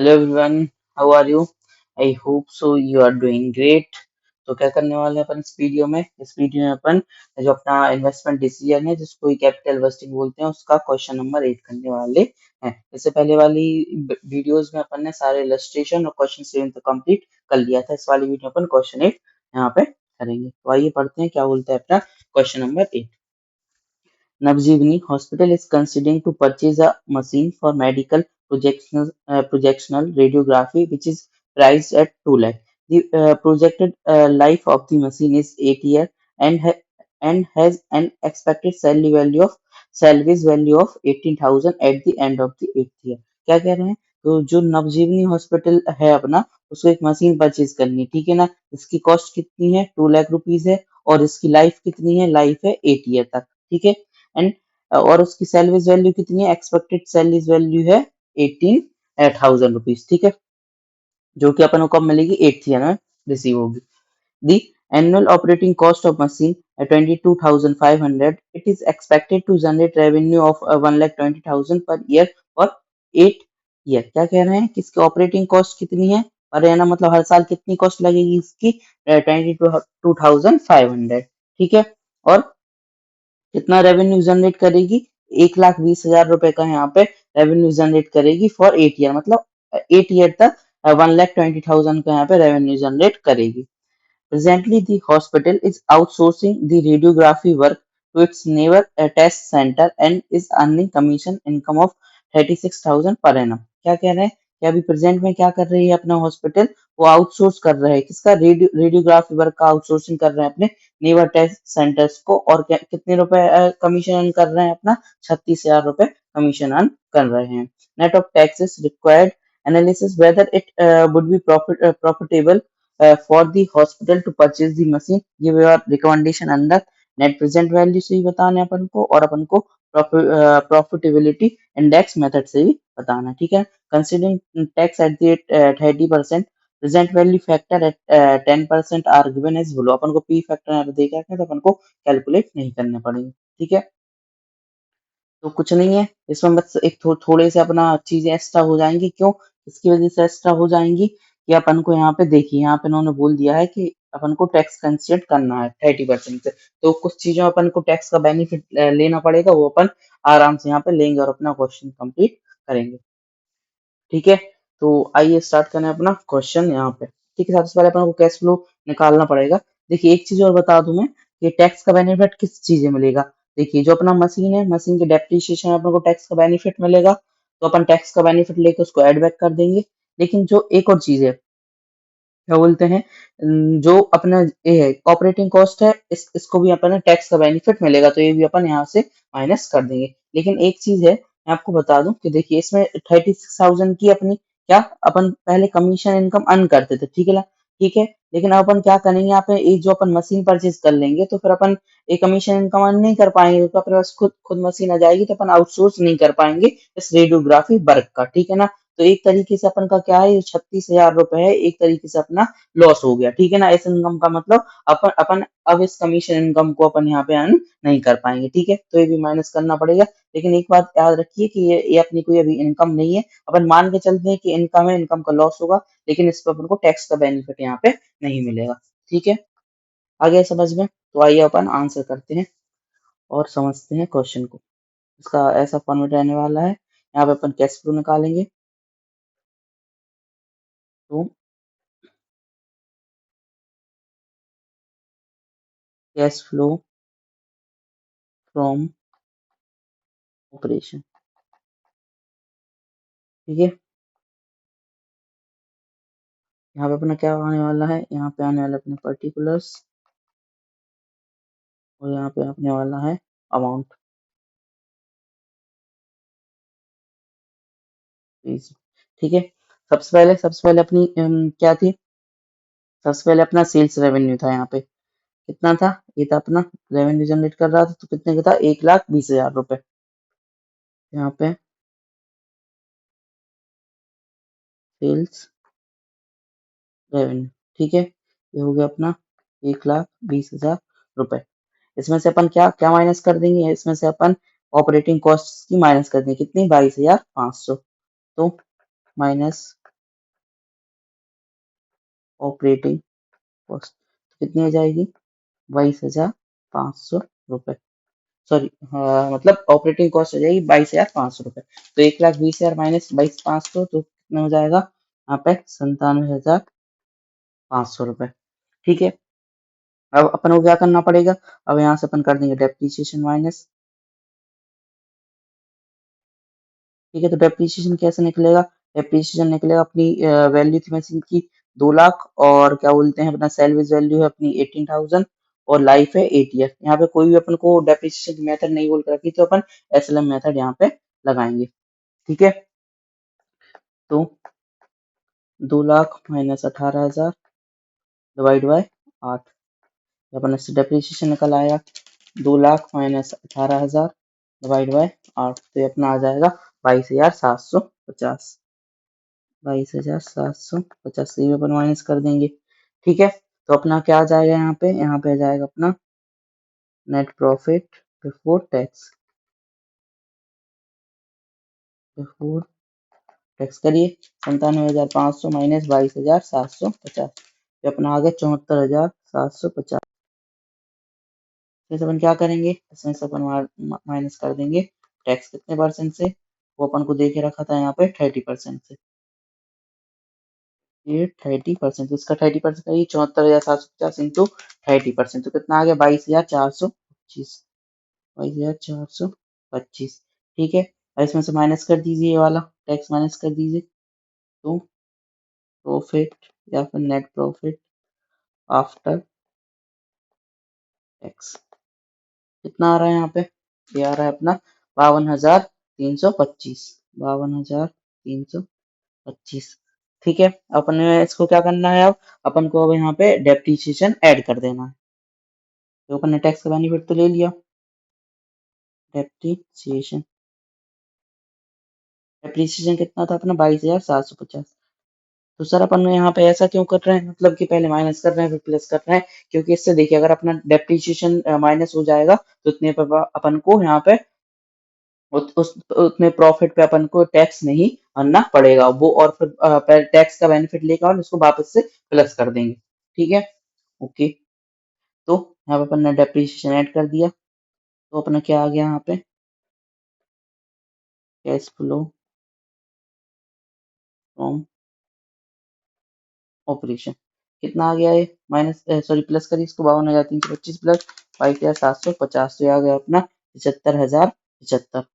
Hello everyone, how are you? I hope so you are doing great. तो क्या करने वाले हैं अपन इस वीडियो में अपन जो अपना इन्वेस्टमेंट डिसीजन है जिसको कैपिटल इन्वेस्टिंग बोलते हैं उसका क्वेश्चन नंबर 8 करने वाले हैं। इससे पहले वाली वीडियोस में अपन ने सारे इलस्ट्रेशन और क्वेश्चन 7 तक कंप्लीट कर लिया था। इस वाली वीडियो में अपन क्वेश्चन 8 यहाँ पे करेंगे। तो आइए पढ़ते हैं क्या बोलता है अपना question number 8। Navjeevani Hospital is considering to purchase a machine for medical projectional radiography, which is priced at 2 lakh. The projected life of the machine is 8 years and and has an expected salvage value of 18,000 at the end of the 8th year. क्या कह रहे हैं? तो जो नवजीवनी hospital है अपना उसको एक मशीन परचेज करनी है, ठीक है ना। इसकी कॉस्ट कितनी है? 2 लाख रुपीज है और इसकी लाइफ कितनी है? लाइफ है 8 ईयर तक, ठीक है। एंड और उसकी सैलरीज वैल्यू कितनी है? एक्सपेक्टेड सैलरीज वैल्यू है 18,000 रुपीज, ठीक है, जो कि अपन को कब मिलेगी? 8th ईयर में रिसीव होगी। The annual operating cost of machine at 22,500. It is expected to generate revenue of 1,20,000 per year for 8 year. क्या कह रहे हैं कि इसकी ऑपरेटिंग कॉस्ट कितनी है? पर एना मतलब हर साल कितनी कॉस्ट लगेगी इसकी? 22,500, ठीक है। और कितना रेवेन्यू जनरेट करेगी? 1,20,000 रुपए का यहाँ पे रेवेन्यू जनरेट करेगी फॉर 8 ईयर, मतलब 8 ईयर तक 1,20,000 का यहाँ पे रेवेन्यू जनरेट करेगी। Presently, the hospital is outsourcing the radiography work to its neighbor test center and is earning commission income of 36,000 per annum. क्या कह रहे हैं कि अभी प्रेजेंट में क्या कर रही है अपना हॉस्पिटल? वो आउटसोर्स कर रहा है किसका? रेडियोग्राफी वर्क का आउटसोर्सिंग कर रहे हैं अपने नेबर टेस्ट सेंटर्स को। और कितने रुपए कमीशन अर्न कर रहे हैं अपना? 36,000 रुपए कमीशन अर्न कर रहे हैं। Net of taxes required analysis whether it would be profitable for the hospital to purchase the machine, give your recommendation under net present value से ही बताना है अपन को, और अपन को प्रॉफिटेबिलिटी इंडेक्स मेथड से भी बताना है, ठीक है। Considering tax at the 30%, present value factor at 10% are given as below. अपन को पी फैक्टर यहाँ पे देखा है तो अपन को कैलकुलेट नहीं करने पड़ेंगे, ठीक है। तो कुछ नहीं है इसमें, बस एक थोड़े से अपना चीजें एक्स्ट्रा हो जाएंगी। क्यों? इसकी वजह से एक्स्ट्रा हो जाएंगी कि अपन को यहाँ पे देखिए, यहाँ पे उन्होंने बोल दिया है कि अपन को टैक्स कंसिडर करना है 30% से। तो कुछ चीजों में अपन को टैक्स का बेनिफिट लेना पड़ेगा, वो अपन आराम से यहाँ पे लेंगे और अपना क्वेश्चन कंप्लीट करेंगे, ठीक है। तो आइए स्टार्ट करें अपना क्वेश्चन यहाँ पे, ठीक है। सबसे पहले अपन को कैश फ्लो निकालना पड़ेगा। देखिए एक चीज और बता दूं मैं कि टैक्स का बेनिफिट किस चीज में मिलेगा। देखिए जो अपना मशीन है, मशीन के डेप्रिसिएशन अपन को टैक्स का बेनिफिट मिलेगा, तो अपन टैक्स का बेनिफिट लेके उसको एड बैक कर देंगे। लेकिन जो एक और चीज है, क्या बोलते हैं, जो अपना ये है ऑपरेटिंग कॉस्ट है, इसको भी अपन टैक्स का बेनिफिट मिलेगा, तो ये भी अपन यहाँ से माइनस कर देंगे। लेकिन एक चीज है मैं आपको बता दूं कि देखिए इसमें 36,000 की अपनी क्या अपन पहले कमीशन इनकम अर्न करते थे, ठीक है ना, ठीक है। लेकिन अब अपन क्या करेंगे, यहाँ पे एक जो अपन मशीन परचेज कर लेंगे तो फिर अपन एक कमीशन इनकम अर्न नहीं कर पाएंगे, तो अपने पास खुद खुद मशीन आ जाएगी, तो अपन आउटसोर्स नहीं कर पाएंगे इस रेडियोग्राफी वर्क का, ठीक है ना। तो एक तरीके से अपन का क्या है, ये 36,000 रुपए है, एक तरीके से अपना लॉस हो गया, ठीक है ना। इस इनकम का मतलब अपन अपन अब इस कमीशन इनकम को अपन यहाँ पे अर्न नहीं कर पाएंगे, ठीक है। तो ये भी माइनस करना पड़ेगा। लेकिन एक बात याद रखिए कि ये अपनी कोई अभी इनकम नहीं है। अपन मान के चलते हैं कि इनकम है, इनकम का लॉस होगा, लेकिन इस पर अपन को टैक्स का बेनिफिट यहाँ पे नहीं मिलेगा, ठीक है। आ गया समझ में? तो आइए अपन आंसर करते हैं और समझते हैं क्वेश्चन को। इसका ऐसा फॉर्मेट रहने वाला है, यहाँ पे अपन कैश फ्लो निकालेंगे। तो कैश फ्लो फ्रॉम ऑपरेशन, ठीक है। यहाँ पे अपना क्या आने वाला है, यहाँ पे आने वाला अपने पर्टिकुलर्स, और यहाँ पे आने वाला है अमाउंट, ठीक है। सबसे पहले अपनी क्या थी? सबसे पहले अपना सेल्स रेवेन्यू था, यहाँ पे कितना था? ये था अपना रेवेन्यू जनरेट कर रहा था, तो कितने का था? 1,20,000 रुपए। यहाँ पे सेल्स रेवेन्यू, ठीक है, ये हो गया अपना 1,20,000 रुपए। इसमें से अपन क्या क्या माइनस कर देंगे? इसमें से अपन ऑपरेटिंग कॉस्ट की माइनस कर देंगे, कितनी? 22,500। तो माइनस ऑपरेटिंग कॉस्ट कितनी आ जाएगी? 22,500 रुपये। सॉरी, हाँ, मतलब ऑपरेटिंग कॉस्ट हो जाएगी 22,500 रुपये। तो 1,20,000 माइनस 22,500 तो कितना हो जाएगा यहाँ पे? 97,500 रुपये। ठीक है, अब अपन को क्या करना पड़ेगा? अब यहाँ से अपन कर देंगे डेप्रिसिएशन माइनस। ठीक है, तो डेप्रिसिएशन कैसे निकलेगा? डेप्रिसिएशन निकलेगा अपनी वैल्यू थी मशीन की 2 लाख, और क्या बोलते हैं अपना सेल्वेज वैल्यू है अपनी 18,000, और लाइफ है 8 ईयर। यहाँ पे कोई भी अपन को डेप्रिसिएशन की मेथड नहीं बोल कर रखी, तो अपन एसएलएम मेथड यहाँ पे लगाएंगे। ठीक है, तो 2 लाख माइनस 18,000 डिवाइड बाय 8, अपन इससे डेप्रिसिएशन निकल आया। 2 लाख माइनस 18,000 डिवाइड बाय 8, तो ये अपना आ जाएगा 22,750। 22,750 से अपन माइनस कर देंगे। ठीक है, तो अपना क्या आ जाएगा यहाँ पे आ जाएगा अपना net profit before tax. Before tax करिए 97,500 माइनस 22,750, ये अपना आ गया 74,750। इसमें से अपन क्या करेंगे? इसमें से अपन माइनस कर देंगे टैक्स कितने परसेंट से? वो अपन को देखे रखा था यहाँ पे 30% से। ये 30%, तो इसका 30% करिए 74,750 इंटू 30%, तो कितना आ गया? 22,425। 22,425। ठीक है, और इसमें से माइनस कर दीजिए, ये वाला टैक्स माइनस कर दीजिए। तो प्रॉफिट या फिर नेट प्रॉफिट आफ्टर टैक्स कितना आ रहा है यहाँ पे? ये आ रहा है अपना 52,325। 52,325। ठीक है, अपन ने इसको क्या करना है? अब अपन को अब यहाँ पे डेप्रिसिएशन ऐड कर देना है। तो अपन ने टैक्स का बेनिफिट तो ले लिया, डेप्रिसिएशन। डेप्रिसिएशन कितना था अपना? 22,750। तो सर अपन यहाँ पे ऐसा क्यों कर रहे हैं? मतलब कि पहले माइनस कर रहे हैं फिर प्लस कर रहे हैं, क्योंकि इससे देखिए अगर अपना डेप्रिसिएशन माइनस हो जाएगा तो इतने पर अपन को यहाँ पे उतने प्रॉफिट पे अपन को टैक्स नहीं भरना पड़ेगा वो, और फिर टैक्स का बेनिफिट लेकर और उसको वापस से प्लस कर देंगे। ठीक है, ओके। तो यहाँ पे अपन ने डेप्रिसिएशन ऐड कर दिया, तो अपना क्या आ गया यहाँ पे? कैश फ्लो फ्रॉम ऑपरेशन कितना आ गया? ये माइनस सॉरी प्लस करिए इसको, 52,325 प्लस 22,750, तो ये आ गया अपना 75,075।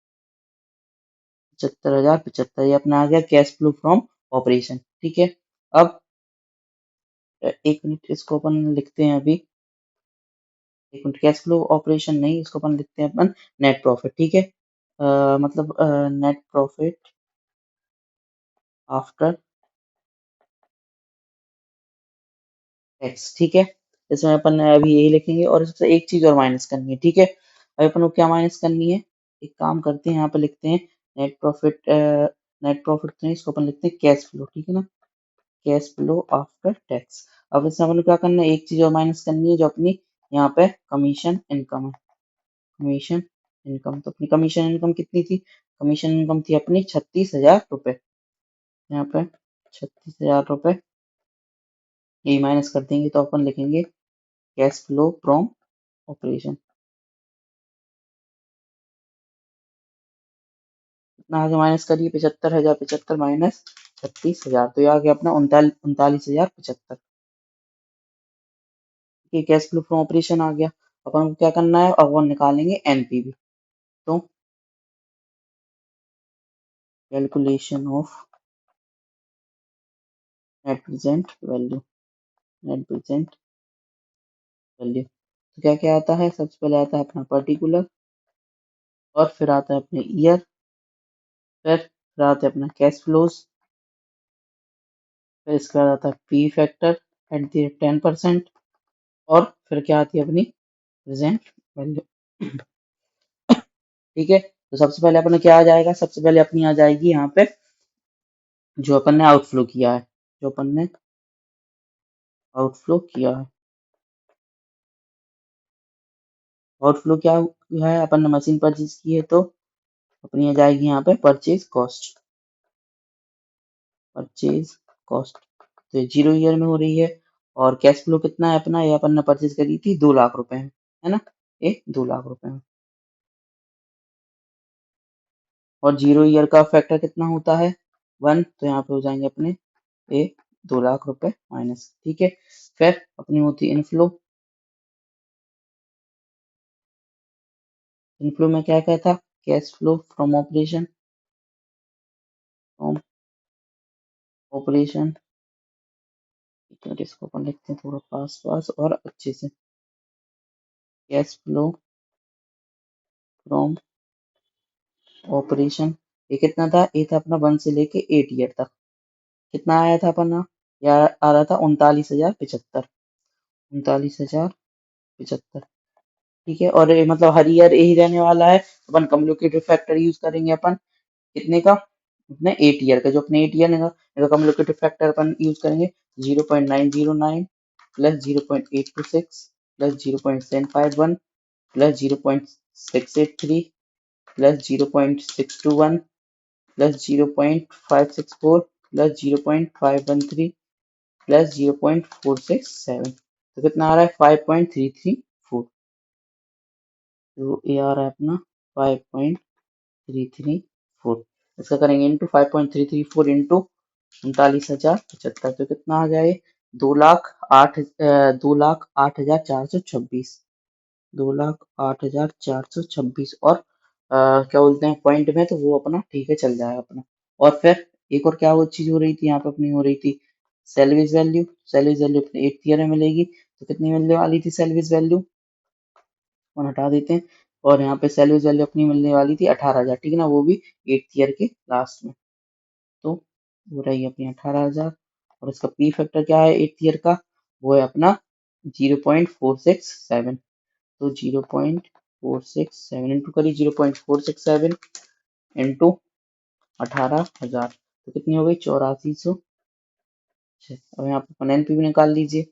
75,075 ये अपना आ गया कैश फ्लो फ्रॉम ऑपरेशन। ठीक है, अब एक मिनट इसको अपन लिखते हैं अभी। एक मिनट, कैश फ्लो ऑपरेशन नहीं, इसको अपन लिखते हैं अपन नेट प्रॉफिट। ठीक है, मतलब नेट प्रॉफिट आफ्टर टैक्स। ठीक है, इसमें अपन अभी यही लिखेंगे, और इससे एक चीज और माइनस करनी है। ठीक है, अभी अपन को क्या माइनस करनी है? एक काम करते हैं, यहाँ पे लिखते हैं नेट प्रॉफिट। नेट प्रॉफिट नहीं, इसको अपन लिखते हैं कैश फ्लो। ठीक है ना, कैश फ्लो आफ्टर टैक्स। अब इसमें अपन को क्या करना है? एक चीज और माइनस करनी है, जो अपनी यहाँ पे कमीशन इनकम है। कमीशन इनकम, तो अपनी कमीशन इनकम कितनी थी? कमीशन इनकम थी अपनी 36,000 रुपये। यहाँ पे 36,000 रुपये, ये माइनस कर देंगे तो अपन लिखेंगे कैश फ्लो फ्रॉम ऑपरेशन। कितना आगे माइनस करिए? 75,000, 75 माइनस 36,000, तो ये आ गया अपना 39,075। ये कैश फ्लो फ्रॉम ऑपरेशन आ गया। अपन को क्या करना है? अब अपन निकालेंगे एनपीवी। तो calculation of net present value. Net present value, तो क्या क्या आता है? सबसे पहले आता है अपना पर्टिकुलर, और फिर आता है अपने ईयर, फिर आता है अपना कैश फ्लोज, फिर इसके बाद आता है पी फैक्टर एट दी 10%, और फिर क्या आती है अपनी प्रेजेंट वैल्यू। ठीक है, तो सबसे पहले अपने क्या आ जाएगा? सबसे पहले अपनी आ जाएगी यहाँ पे जो अपन ने आउटफ्लो किया है। जो अपन ने आउटफ्लो किया है, आउटफ्लो क्या है? अपन ने मशीन परचेज की है, तो अपनी आ जाएगी यहाँ पे परचेज कॉस्ट। परचेज कॉस्ट तो 0 ईयर में हो रही है, और कैश फ्लो कितना है अपना, ये अपन ने परचेज करी थी 2 लाख रुपए में, है ना, ये 2 लाख रुपए में। और 0 ईयर का फैक्टर कितना होता है 1, तो यहाँ पे हो जाएंगे अपने ये 2 लाख रुपए माइनस, ठीक है। फिर अपनी होती इनफ्लो, इनफ्लो में क्या क्या था, cash flow from operation, from operation, इसको अपन लिखते हैं थोड़ा पास पास और अच्छे से, कैश फ्लो फ्रॉम ऑपरेशन, ये कितना था, ये था अपना 1 से लेके 8 ईयर तक, कितना आया था अपना, यार आ रहा था 39,075, 39,075, ठीक है। और ये मतलब हर ईयर यही रहने वाला है, अपन कम्युलेटिव फैक्टर यूज करेंगे अपन, कितने का, अपने 8 ईयर का, जो अपने 8 ईयर का कम्युलेटिव फैक्टर अपन यूज करेंगे 0.909 plus 0.826 plus 0.751 plus 0.683 plus 0.621 plus 0.564 plus 0.513 plus 0.467, तो कितना आ रहा है 5.334, तो ये आ रहा है अपना 5.334, इसका करेंगे इंटू 5.334 इंटू 39,075, तो कितना आ जाए 2,08,426, 2,08,426, और क्या बोलते हैं पॉइंट में, तो वो अपना ठीक है चल जाएगा अपना। और फिर एक और क्या वो चीज हो रही थी यहाँ पे अपनी, हो रही थी सेल्वेज वैल्यू, सेल्वेज वैल्यू अपने 8th ईयर में मिलेगी, तो कितनी मिलने वाली थी सेल्वेज वैल्यू, वन हटा देते हैं, और यहाँ पे सेल्वेज वैल्यू अपनी मिलने वाली थी 18,000, ठीक है ना, वो भी 8th ईयर के लास्ट में, तो वो रही अपनी 18,000, और इसका पी फैक्टर क्या है 8th ईयर का, वो है अपना 0.467, तो 0.467 इंटू करिए 0.467 इंटू 18,000, तो कितनी हो गई 8400, और यहाँ पे अपन एनपीवी निकाल लीजिए।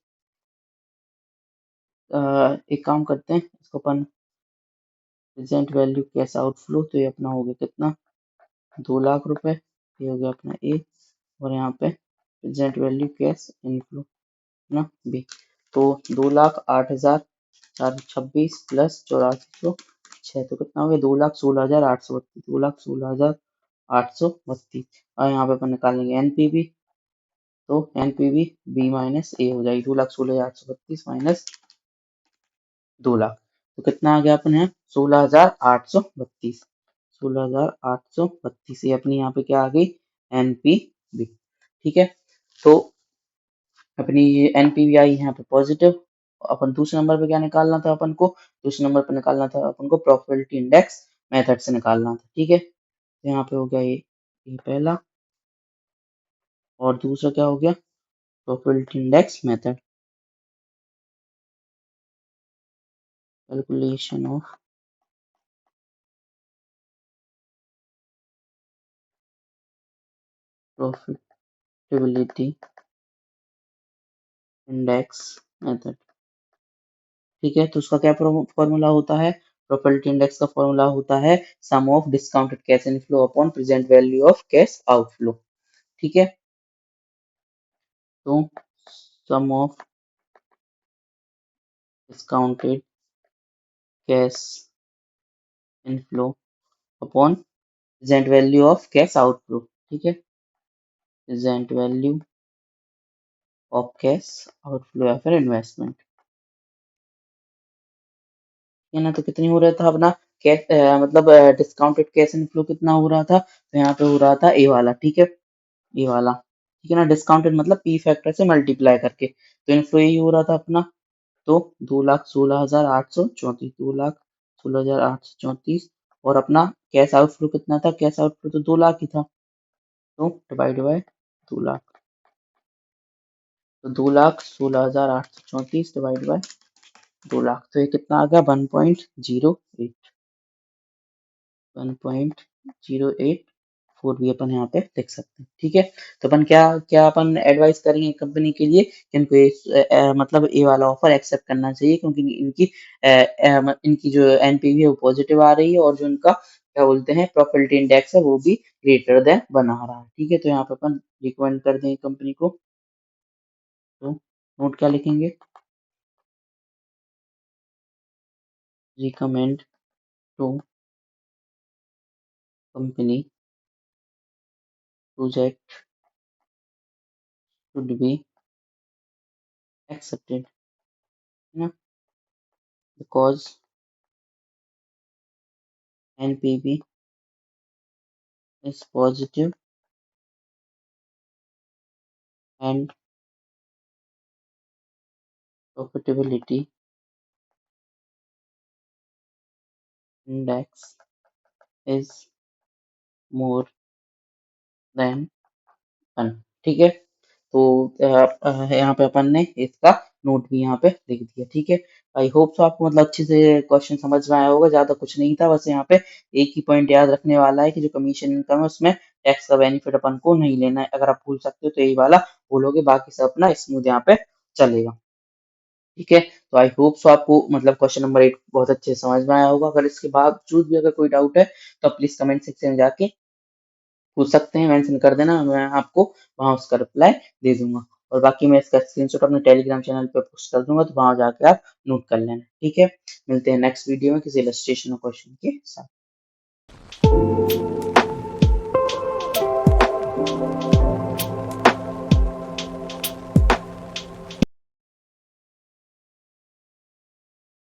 एक काम करते हैं, इसको अपन प्रेजेंट वैल्यू कैश आउटफ्लो, तो ये अपना हो गया कितना 2 लाख रुपए, ये हो गया अपना ए, और यहाँ पे प्रेजेंट वैल्यू कैश इनफ्लो ना बी, तो 2,08,426 प्लस 8406, तो कितना हो गया 2,16,832, 2,16,832, और यहाँ पे अपन निकालेंगे एनपीवी, तो एनपीवी बी माइनस ए हो जाएगी 2,16,832 माइनस 2 लाख, तो कितना आ गया अपने 16,832, 16,832, ये अपनी यहाँ पे क्या आ गई एनपीवी, ठीक है। तो अपनी ये एनपीवी आई यहाँ पे पॉजिटिव, अपन दूसरे नंबर पे क्या निकालना था अपन को, दूसरे नंबर पे निकालना था अपन को प्रॉफिटेबिलिटी इंडेक्स मेथड से निकालना था, ठीक है, तो यहाँ पे हो गया ये पहला, और दूसरा क्या हो गया profitability index method, calculation of profitability index method, ठीक है। तो उसका क्या फॉर्मूला होता है, प्रॉपर्टी इंडेक्स का फॉर्मूला होता है sum of discounted cash inflow upon present value of cash outflow, ठीक है। तो sum of discounted cash inflow upon present value of cash outflow, ठीक है, present value of cash outflow या फिर इन्वेस्टमेंट, है ना, तो कितनी हो रहा था अपना कैश, मतलब डिस्काउंटेड कैश इनफ्लो कितना हो रहा था, तो यहाँ पे हो रहा था ए वाला, ठीक है, ये वाला, ठीक है ना, डिस्काउंटेड मतलब पी फैक्टर से मल्टीप्लाई करके, तो इनफ्लो यही हो रहा था अपना, तो 2,16,834, 2,16,834, और अपना कैश आउटफ्लो कितना था, कैश आउटफ्लो तो 2 लाख ही था, तो डिवाइड बाय 2 लाख, तो 2,16,834 डिवाइड बाय 2 लाख, तो ये कितना आ गया 1.08, 1.084 भी अपन यहाँ पे लिख सकते हैं, ठीक है। तो अपन क्या क्या अपन एडवाइस करेंगे कंपनी के लिए कि इनको मतलब ये वाला ऑफर एक्सेप्ट करना चाहिए, क्योंकि इनकी जो एनपीवी है वो पॉजिटिव आ रही है, और जो इनका क्या बोलते हैं प्रॉफिटेबिलिटी इंडेक्स है वो भी ग्रेटर देन बना रहा है, ठीक है। तो यहाँ पे अपन रिकमेंड कर देंगे कंपनी को, तो नोट क्या लिखेंगे? Recommend to company project should be accepted, है ना, because NPV is positive and profitability index is more than 1। ठीक है, तो यहाँ पे अपन ने इसका नोट भी यहाँ पे लिख दिया। ठीक है, आई होप सो आपको मतलब अच्छे से क्वेश्चन समझ में आया होगा। ज्यादा कुछ नहीं था, बस यहाँ पे एक ही पॉइंट याद रखने वाला है कि जो कमीशन इनकम है उसमें टैक्स का बेनिफिट अपन को नहीं लेना है। अगर आप भूल सकते हो तो यही वाला भूलोगे, बाकी सब अपना स्मूथ यहाँ पे चलेगा। ठीक है, तो आई होप सो आपको मतलब क्वेश्चन नंबर 8 बहुत अच्छे से समझ में आया होगा। अगर इसके बावजूद भी अगर कोई डाउट है तो आप प्लीज कमेंट सेक्शन में जाके पूछ सकते हैं, मेंशन कर देना, मैं आपको वहां उसका रिप्लाई दे दूंगा। और बाकी मैं इसका स्क्रीनशॉट अपने टेलीग्राम चैनल पे पोस्ट कर दूंगा, तो वहां जाके आप नोट कर लेना। ठीक है, मिलते हैं नेक्स्ट वीडियो में किसी इलस्ट्रेशन और क्वेश्चन के साथ।